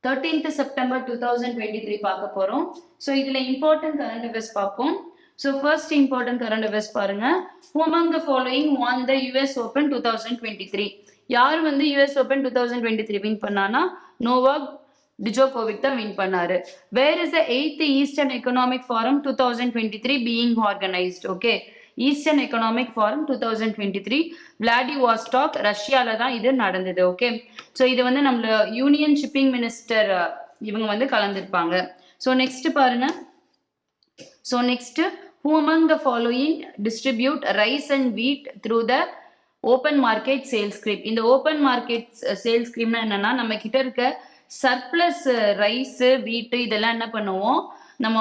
13th September 2023 பார்க்க போறோம். So இதுல இம்பார்ட்டன்ட் கரண்ட் அஃபேர்ஸ் பார்ப்போம். So first important current affairs பாருங்க. Who among the following won the US Open 2023? யார் வந்து US Open 2023 வின் பண்ணானா நோவாக் டிஜோகோவிக் தான் வின் பண்ணாரு. Where is the 8th Eastern Economic Forum 2023 being organized? Okay, eastern economic forum 2023 Vladivostok ரஷ்யால தான் இது நடந்தது. ஓகே, ஸோ இது வந்து நம்மள யூனியன் ஷிப்பிங் மினிஸ்டர் இவங்க வந்து கலந்துருப்பாங்க. ஸோ நெக்ஸ்ட் பாருங்க. So next who among the following distribute rice and wheat through the open market sales scheme? இந்த ஓப்பன் மார்க்கெட் சேல்ஸ் ஸ்கீம்னா என்னன்னா நம்ம கிட்ட இருக்க சர்ப்ளஸ் ரைஸ் வீட்டு இதெல்லாம் என்ன பண்ணுவோம் நம்ம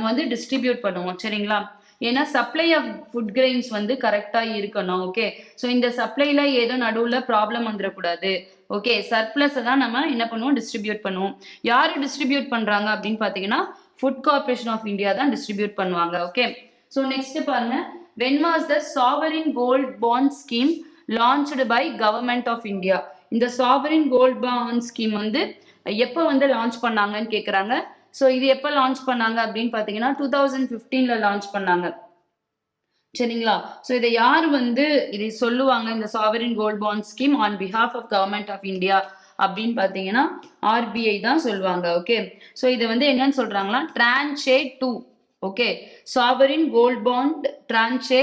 வந்து டிஸ்ட்ரிபியூட் பண்ணுவோம். சரிங்களா? ஏன்னா சப்ளை ஆஃப் ஃபுட் கிரெயின்ஸ் வந்து கரெக்டாக இருக்கணும். ஓகே, ஸோ இந்த சப்ளைல ஏதோ நடுவில் ப்ராப்ளம் வந்துடக்கூடாது. ஓகே, சர்ப்ளஸை தான் நம்ம என்ன பண்ணுவோம் டிஸ்ட்ரிபியூட் பண்ணுவோம். யார் டிஸ்ட்ரிபியூட் பண்ணுறாங்க அப்படின்னு பார்த்தீங்கன்னா ஃபுட் கார்பரேஷன் ஆஃப் இந்தியா தான் டிஸ்ட்ரிபியூட் பண்ணுவாங்க. ஓகே, ஸோ நெக்ஸ்ட் பாருங்க. when was the sovereign gold bond scheme launched by government of India? இந்த sovereign gold bond scheme வந்து எப்போ வந்து லான்ச் பண்ணாங்கன்னு கேட்குறாங்க. ஸோ இது எப்போ லான்ச் பண்ணாங்க அப்படின்னு பார்த்தீங்கன்னா 2015 லான்ச் பண்ணாங்க. சரிங்களா? ஸோ இதை யார் வந்து இதை சொல்லுவாங்க இந்த sovereign gold bond scheme on behalf of government of India அப்படின்னு பார்த்தீங்கன்னா ஆர்பிஐ தான் சொல்லுவாங்க. ஓகே, ஸோ இதை வந்து என்னன்னு சொல்றாங்களா tranche 2. Okay, sovereign gold bond tranche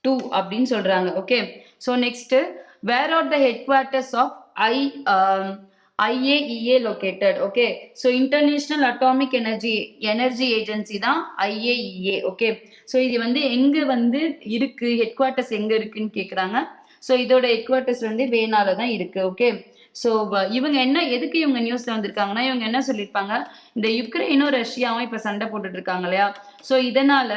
2 அப்படின்னு சொல்றாங்க. Okay, so next where are the headquarters of IAEA located? Okay, so international atomic energy agency தான் IAEA. ஓகே, ஸோ இது வந்து எங்க வந்து இருக்கு, ஹெட் குவார்ட்டர்ஸ் எங்க இருக்குன்னு கேட்குறாங்க. ஸோ இதோட ஹெட் குவார்ட்டர்ஸ் வந்து வேணால தான் இருக்கு. ஓகே, ஸோ இவங்க எதுக்கு இவங்க நியூஸ்ல வந்திருக்காங்கன்னா இவங்க என்ன சொல்லியிருப்பாங்க, இந்த யுக்ரைனும் ரஷ்யாவும் இப்போ சண்டை போட்டுட்டு இருக்காங்க இல்லையா? ஸோ இதனால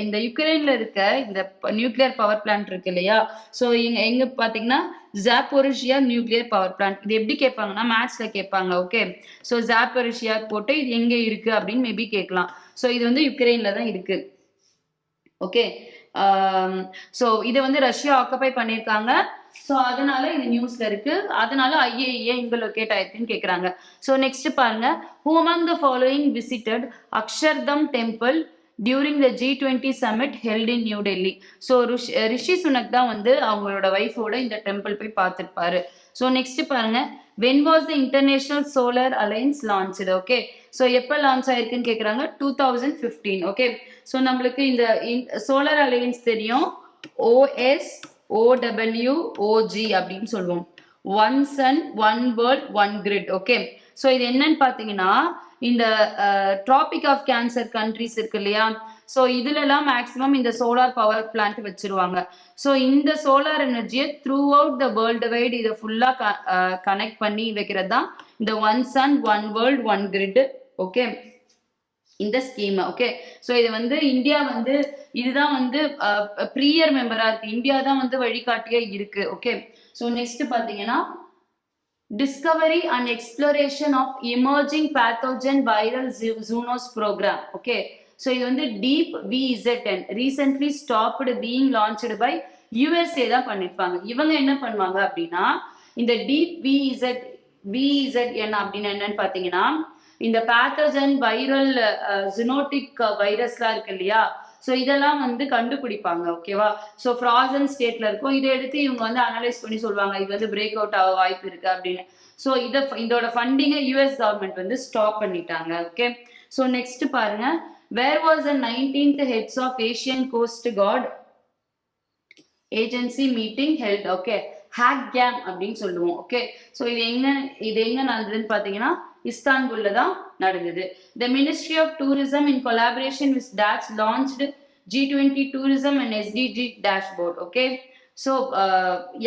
இந்த யுக்ரைன்ல இருக்க இந்த நியூக்ளியர் பவர் பிளான்ட் இருக்கு இல்லையா? ஸோ எங்க பாத்தீங்கன்னா ஜாப்போரிஷியா நியூக்ளியர் பவர் பிளான்ட். இது எப்படி கேட்பாங்கன்னா மேத்ஸ்ல கேட்பாங்க. ஓகே, ஸோ ஜாப்போரிஷியா போட்டு இது எங்க இருக்கு அப்படின்னு மேபி கேட்கலாம். ஸோ இது வந்து யுக்ரைன்ல தான் இருக்கு. ஓகே, ஸோ இது வந்து ரஷ்யா ஆக்குபை பண்ணியிருக்காங்க. ஸோ அதனால இது நியூஸ்ல இருக்கு. அதனால ஐஏஏ இங்க லொகேட் ஆயிருக்குன்னு கேட்குறாங்க. ஸோ நெக்ஸ்ட் பாருங்க. who among the following visited Akshardham temple during the G20 summit held in New Delhi? So Rishi Sunak தான் வந்து அவங்களோட ஒய்ஃபோட இந்த டெம்பிள் போய் பார்த்துருப்பாரு. ஸோ நெக்ஸ்ட் பாருங்க. when was the International Solar Alliance launched? Okay, so எப்போ லான்ச் ஆயிருக்குன்னு கேட்குறாங்க 2015. ஓகே, ஸோ நம்மளுக்கு இந்த சோலார் அலையன்ஸ் தெரியும். OSOWOG அப்படின்னு சொல்லுவோம். One sun one world one grid. Okay, so இது என்னன்னு பார்த்தீங்கன்னா இந்த ட்ராபிக் ஆஃப் கேன்சர் கண்ட்ரிஸ் இருக்கு இல்லையா? ஸோ இதுலலாம் மேக்ஸிமம் இந்த சோலார் பவர் பிளான்ட் வச்சிருவாங்க. ஸோ இந்த சோலார் எனர்ஜியை throughout the world wide இதை ஃபுல்லாக கனெக்ட் பண்ணி வைக்கிறது தான் இந்த one sun one world one grid. Okay, இந்த ஸ்கீம். ஓகே, ஸோ இது வந்து இந்தியா வந்து இதுதான் வந்து ப்ரீயர் மெம்பரா இருக்கு. இந்தியா தான் வந்து வழிகாட்டியா இருக்கு. ஓகே, ஸோ நெக்ஸ்ட் பாத்தீங்கன்னா discovery and exploration of emerging pathogen viral zoonoses program. Okay, so இது வந்து deep VZN recently stopped being launched by USA தான் பண்ணிருப்பாங்க. இவங்க என்ன பண்ணுவாங்க அப்படின்னா இந்த டீப் VZN அப்படின்னு என்னன்னு பாத்தீங்கன்னா இந்த பேத்தோஜன் வைரல் ஜூனோட்டிக் வைரஸ்லாம் இருக்கு இல்லையா? ஸோ இதெல்லாம் வந்து கண்டுபிடிப்பாங்க. ஓகேவா? ஸோ ஃப்ராசன் ஸ்டேட்ல இருக்கும். இதை எடுத்து இவங்க வந்து அனலைஸ் பண்ணி சொல்லுவாங்க இது வந்து பிரேக் அவுட் ஆக வாய்ப்பு இருக்கு அப்படின்னு. ஸோ இதோட ஃபண்டிங்கை US கவர்மெண்ட் வந்து ஸ்டாப் பண்ணிட்டாங்க. ஓகே, ஸோ நெக்ஸ்ட் பாருங்க. Where was the 19th heads of Asian coast guard agency meeting held? Okay, HACGAM அப்படின்னு சொல்லுவோம். ஓகே, ஸோ இது எங்க நடந்ததுன்னு பார்த்தீங்கன்னா இஸ்தான்புல்ல தான் நடந்தது. The Ministry of Tourism in collaboration with DAX launched G20 Tourism and SDG dashboard. Okay, so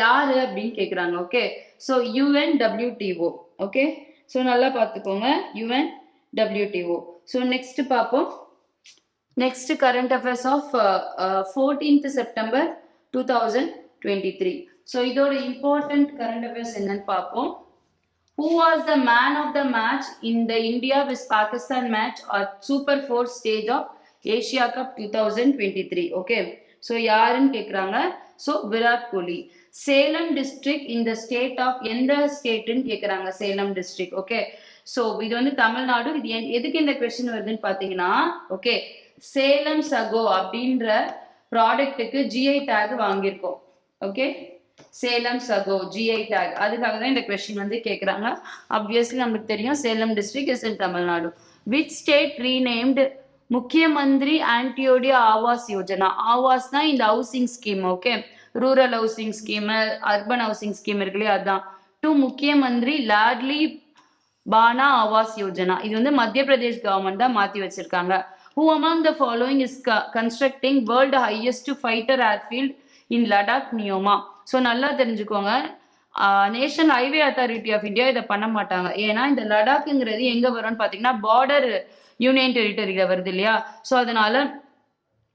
யாரு அப்படின்னு கேட்குறாங்க. Okay, so UNWTO. Okay, so நல்லா பார்த்துக்கோங்க UNWTO. ஸோ நெக்ஸ்ட் பார்ப்போம். Next current affairs of 14th September 2023. So இதோட important current affairs என்னன்னு பார்ப்போம். Who was the man of the match in the India vs Pakistan match at Super 4 stage of Asia Cup 2023? Okay, so யாருன்னு கேக்குறாங்க. So Virat Kohli. Salem district இந்த state of எந்த ஸ்டேட்னு கேக்குறாங்க Salem district okay so இது வந்து தமிழ்நாடு இது எதுக்கு இந்த கொஸ்டின் வருதுன்னு பாத்தீங்கன்னா ஓகே சேலம் சகோ அப்படின்ற ப்ராடக்ட்டுக்கு ஜிஐ டேக் வாங்கியிருக்கோம் ஓகே சேலம் சகோ ஜிஐ டேக் அதுக்காக தான் இந்த கொஸ்டின் வந்து கேக்குறாங்க ஆப்வியஸ்லி நமக்கு தெரியும் Salem district is in Tamil Nadu which state renamed முக்கிய மந்திரி ஆன்டியோடியா ஆவாஸ் யோஜனா ஆவாஸ்னா இந்த housing scheme okay rural housing scheme urban housing scheme இருக்கு இல்லையா அதான் டு முக்கிய மந்திரி லாட்லி பானா ஆவாஸ் யோஜனா இது வந்து மத்திய பிரதேஷ் கவர்மெண்ட் தான் மாத்தி வச்சிருக்காங்க who among the following is constructing world highest fighter airfield in Ladakh Nyoma so நல்லா தெரிஞ்சுக்கோங்க national highway authority of India இதை பண்ண மாட்டாங்க ஏன்னா இந்த லடாக்குங்கிறது எங்க வரும்னு பாத்தீங்கன்னா பார்டர் யூனியன் டெரிட்டரியில வருது இல்லையா ஸோ அதனால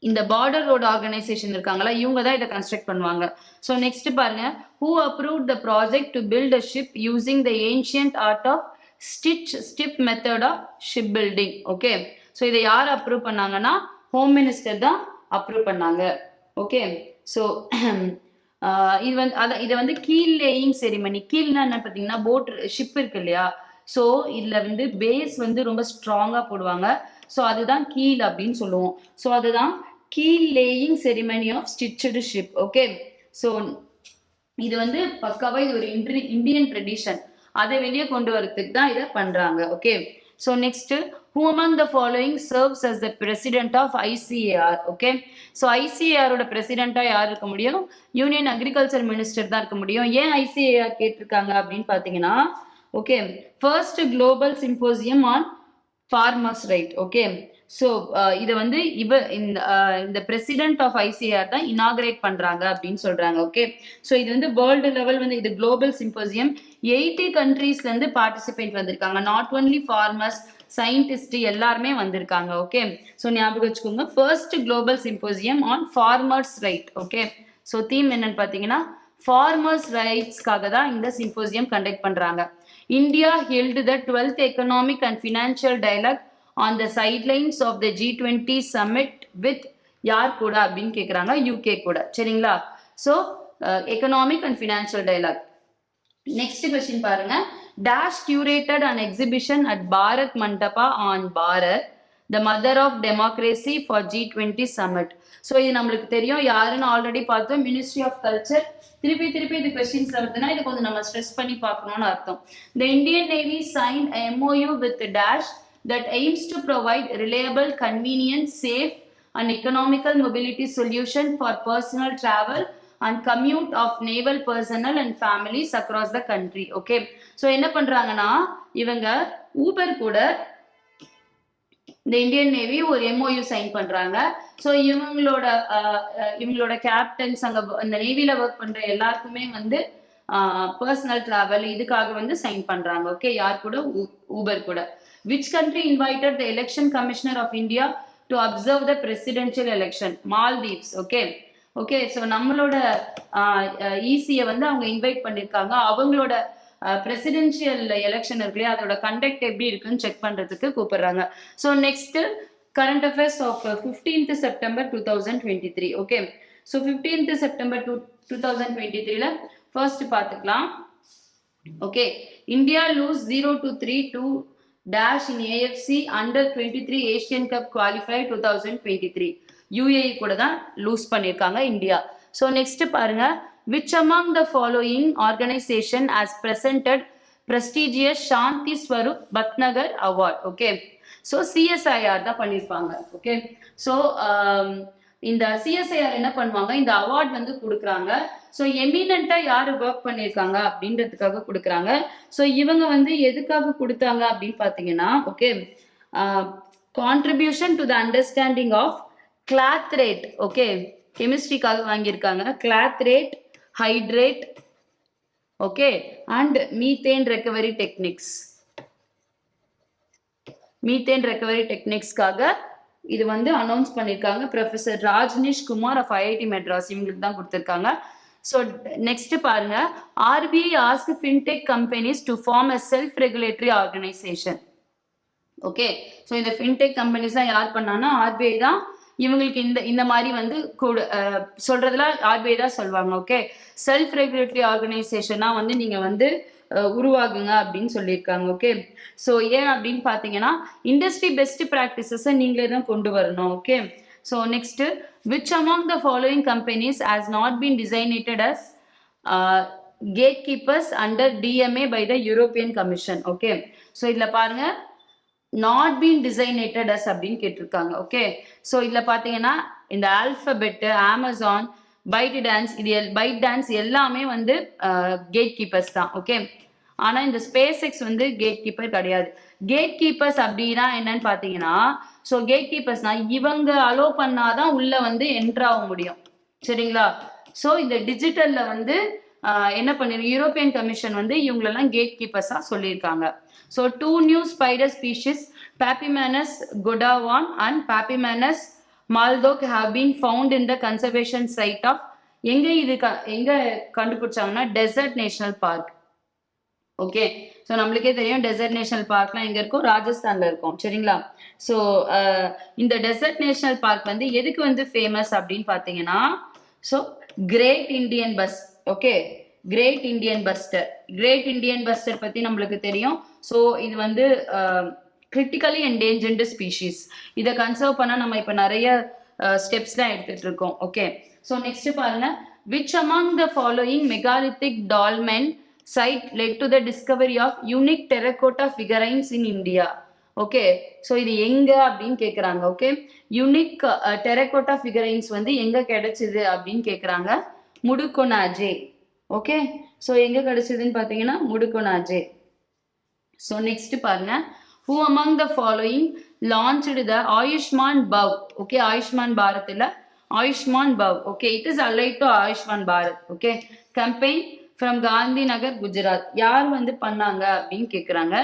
இந்த பார்டர் ரோடு ஆர்கனைசேஷன் இருக்காங்களா இவங்க தான் இதை கன்ஸ்ட்ரக்ட் பண்ணுவாங்க ஸோ நெக்ஸ்ட் பாருங்க who approve the project to build a ship using the ancient art of stitch method of ship building okay so இதை யார் அப்ரூவ் பண்ணாங்கன்னா ஹோம் மினிஸ்டர் தான் அப்ரூவ் பண்ணாங்க ஓகே ஸோ இது வந்து இதை வந்து கீல் லேயிங் செரிமனி கீழ்னா என்ன பார்த்தீங்கன்னா போட் ஷிப் இருக்கு இல்லையா ஸோ இதில் வந்து பேஸ் வந்து ரொம்ப ஸ்ட்ராங்காக போடுவாங்க ஸோ அதுதான் கீல் அப்படின்னு சொல்லுவோம் ஸோ அதுதான் keel laying ceremony of stitched ship okay so இது வந்து பக்காவாக இது ஒரு இந்தியன் ட்ரெடிஷன் அதை வெளியே கொண்டு வரதுக்கு தான் இதை பண்றாங்க okay so next who among the following serves as the president of ICAR okay so ஐசிஏஆரோட பிரசிடென்ட்டா யார் இருக்க முடியும் யூனியன் அக்ரிகல்ச்சர் மினிஸ்டர் தான் இருக்க முடியும் ஏன் ஐசிஏஆர் கேட்டிருக்காங்க அப்படின்னு பார்த்தீங்கன்னா okay first global symposium on farmers right okay so இதை வந்து இந்த பிரசிடென்ட் ஆஃப் ஐசிஆர் தான் இனாகிரேட் பண்றாங்க அப்படின்னு சொல்றாங்க ஓகே ஸோ இது வந்து வேர்ல்டு லெவல் வந்து இது குளோபல் சிம்போசியம் 80 கண்ட்ரீஸ்ல இருந்து பார்ட்டிசிபேட் வந்திருக்காங்க நாட் ஒன்லி ஃபார்மர்ஸ் சயின்டிஸ்ட் எல்லாருமே வந்திருக்காங்க ஓகே ஸோ ஞாபகம் வச்சுக்கோங்க first global symposium on farmers right okay so theme என்னன்னு பார்த்தீங்கன்னா ஃபார்மர்ஸ் ரைட்ஸ்க்காக தான் இந்த சிம்போசியம் கண்டக்ட் பண்றாங்க India held the 12th economic and financial dialogue on the sidelines of the G20 summit with யார் கூட அப்படின்னு கேட்குறாங்க யூகே கூட சரிங்களா so economic and financial dialogue next question பாருங்க dash curated an exhibition at Bharat Mandapa on Bharat the mother of democracy for G20 summit so இது நம்மளுக்கு தெரியும் யாருன்னு ஆல்ரெடி பார்த்தோம் மினிஸ்ட்ரி ஆஃப் கல்ச்சர் திருப்பி இது கொஸ்டின்ஸ் வருதுன்னா இது கொஞ்சம் நம்ம ஸ்ட்ரெஸ் பண்ணி பார்க்கணும்னு அர்த்தம் the Indian navy signed MOU with dash that aims to provide reliable, convenient, safe and economical mobility solution for personal travel and commute of naval personnel and families across the country. Okay. So என்ன பண்றாங்கன்னா இவங்க Uber கூட இந்த Indian navy ஒரு MOU sign பண்றாங்க so இவங்களோட captains அங்க இந்த நேவில ஒர்க் பண்ற எல்லாருக்குமே வந்து பர்சனல் டிராவல் இதுக்காக வந்து சைன் பண்றாங்க ஓகே யார் கூட ஊபர் கூட Which country invited the election commissioner of India to observe the presidential election? Maldives. Okay. So நம்மளோட ECயை வந்து அவங்க இன்வைட் பண்ணிருக்காங்க அவங்களோட பிரசிடென்ஷியல் எலெக்ஷன் இருக்கு இல்லையா அதோட கண்டக்ட் எப்படி இருக்குன்னு செக் பண்றதுக்கு கூப்பிடுறாங்க so next current affairs of 15th September 2023 okay so 15th September 2023ல ஃபர்ஸ்ட் பார்த்துக்கலாம் okay India lose 0-3 to dash in AFC under 23 Asian Cup qualifier 2023 UAE கூட தான் லூஸ் பண்ணிருக்காங்க இந்தியா ஸோ நெக்ஸ்ட் பாருங்க which among the following organization has presented prestigious Shanti Swarup Bhatnagar award okay so CSIR தான் பண்ணியிருப்பாங்க okay so இந்த CSIR என்ன பண்ணுவாங்க இந்த அவார்ட் வந்து கொடுக்குறாங்க ஸோ எமினண்டா யாரு ஒர்க் பண்ணியிருக்காங்க அப்படின்றதுக்காக கொடுக்குறாங்க ஸோ இவங்க வந்து எதுக்காக கொடுத்தாங்க அப்படின்னு பார்த்தீங்கன்னா okay contribution to the understanding of clathrate okay கெமிஸ்ட்ரிக்காக வாங்கியிருக்காங்க clathrate hydrate okay and methane recovery டெக்னிக்ஸ்க்காக இது வந்து அனௌன்ஸ் பண்ணியிருக்காங்க professor Rajnish Kumar of IIT Madras இவங்களுக்கு தான் கொடுத்துருக்காங்க ஸோ நெக்ஸ்ட் பாருங்க RBI asked fintech companies to form a self-regulatory organization okay so இந்த fintech கம்பெனிஸ் தான் யார் பண்ணாங்கன்னா RBI தான் இவங்களுக்கு இந்த மாதிரி வந்து சொல்றதுல RBI தான் சொல்லுவாங்க. ஓகே, செல்ஃப் ரெகுலேட்டரி ஆர்கனைசேஷனா வந்து நீங்க வந்து உருவாகுங்க அப்படின்னு சொல்லியிருக்காங்க. ஓகே, ஸோ ஏன் அப்படின்னு பார்த்தீங்கன்னா இண்டஸ்ட்ரி பெஸ்ட் ப்ராக்டிசஸை நீங்களே தான் கொண்டு வரணும். Okay, so next, which among the following companies has not been designated as gatekeepers under DMA by the European Commission? Okay, so இதில் பாருங்க நாட் பீன் டிசைனேட்டட் அஸ் அப்படின்னு கேட்டிருக்காங்க. ஓகே, ஸோ இதில் பார்த்தீங்கன்னா இந்த ஆல்ஃபபெட், அமேசான், பைட் டான்ஸ் எல்லாமே வந்து gate keepers தான். ஓகே, ஆனால் இந்த ஸ்பேஸ் எக்ஸ் வந்து கேட் கீப்பர் கிடையாது. கேட் கீப்பர்ஸ் அப்படின்னா என்னன்னு பார்த்தீங்கன்னா, ஸோ கேட் கீப்பர்ஸ்னா இவங்க அலோ பண்ணாதான் உள்ள வந்து என்ட்ரு ஆக முடியும். சரிங்களா? ஸோ இந்த டிஜிட்டல்ல வந்து என்ன பண்ணிருக்கு, யூரோப்பியன் கமிஷன் வந்து இவங்களெல்லாம் கேட் கீப்பர்ஸாக சொல்லியிருக்காங்க. So 2 new spider species, Papillomamus godawan and Papillomamus maldoc have been found in the conservation site of எங்க கண்டுபிடிச்சாங்கன்னா desert national park. Okay, so நம்மளுக்கே தெரியும் டெசர்ட் நேஷனல் பார்க்லாம் எங்க இருக்கும், ராஜஸ்தான்ல இருக்கும். சரிங்களா? ஸோ இந்த டெசர்ட் நேஷனல் பார்க் வந்து எதுக்கு வந்து ஃபேமஸ் அப்படின்னு பார்த்தீங்கன்னா, so great Indian bus. Okay, great Indian bustard பத்தி நம்மளுக்கு தெரியும். ஸோ இது வந்து கிரிட்டிக்கலி என்டேஞ்சர்டு ஸ்பீஷீஸ். இதை கன்சர்வ் பண்ண நம்ம இப்போ நிறைய ஸ்டெப்ஸ்லாம் எடுத்துட்டு இருக்கோம். ஓகே, ஸோ நெக்ஸ்ட் பாருங்க, which among the following megalithic dolmen site led to the discovery of unique terracotta figurines in India? Okay, so இது எங்க அப்படின்னு கேட்குறாங்க. ஓகே, யூனிக் டெரகோட்டா ஃபிகரைன்ஸ் வந்து எங்க கிடைச்சது அப்படின்னு கேட்குறாங்க. முடுகொனாஜே. ஓகே, ஸோ எங்க கிடைச்சதுன்னு பார்த்தீங்கன்னா முடுகொனாஜே. ஸோ நெக்ஸ்ட் பாருங்க, who among the following launched the Ayushman Bhav? Okay, Ayushman Bharat இல்ல, Ayushman Bhav. Okay, it is allied to Ayushman Bharat. Okay, campaign from Gandhinagar, Gujarat. யார் வந்து பண்ணாங்க அப்படின்னு கேட்குறாங்க.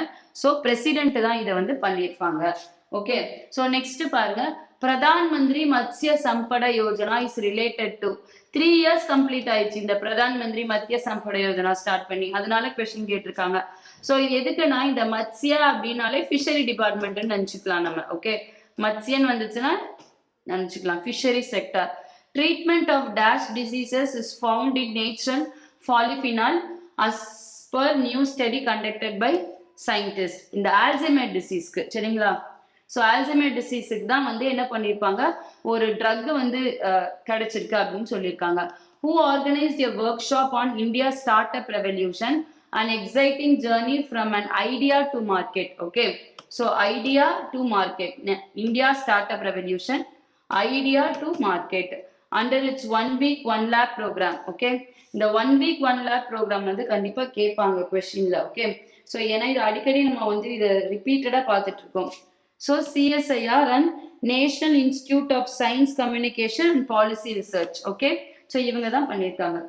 ஸோ பிரசிடென்ட் தான் இதை வந்து பண்ணியிருப்பாங்க. ஓகே, ஸோ நெக்ஸ்ட் பாருங்க, Pradhan Mantri Matsya Sampada Yojana is related to 3 years complete ஆயிடுச்சு இந்த பிரதான் மந்திரி மத்ஸ்ய சம்பட யோஜனா ஸ்டார்ட் பண்ணி. அதனால கொஸ்டின் கேட்டிருக்காங்க. ஸோ இது எதுக்குன்னா இந்த மத்ஸ்யா அப்படின்னாலே ஃபிஷரி டிபார்ட்மெண்ட்னு நினச்சிக்கலாம் நம்ம. ஓகே, மத்ஸ்யன் வந்துச்சுன்னா நினச்சிக்கலாம் fishery sector. Treatment of dash diseases is found in natural polyphenol as per new study conducted by scientist. இந்த ஆல்சைமர் டிசீஸ்க்கு. சரிங்களா? ஸோ ஆல்சைமர் டிசீஸுக்கு தான் வந்து என்ன பண்ணியிருப்பாங்க, ஒரு ட்ரக் வந்து கிடைச்சிருக்கு அப்படின்னு சொல்லியிருக்காங்க. Who organised a work shop on India start up revolution, an exciting journey from an idea to market. Okay, so idea to market, India startup revolution, idea to market, under its 1 week 1 lab program. Okay, இந்த 1 week 1 lab program வந்து கண்டிப்பா கேட்பாங்க கொஸ்டின்ல. Okay, so ஏன்னா இது அடிக்கடி நம்ம வந்து இதை ரிப்பீட்டடா பார்த்துட்டு இருக்கோம். So CSIR and National Institute of Science Communication and Policy Research. Okay, so இவங்க தான் பண்ணியிருக்காங்க.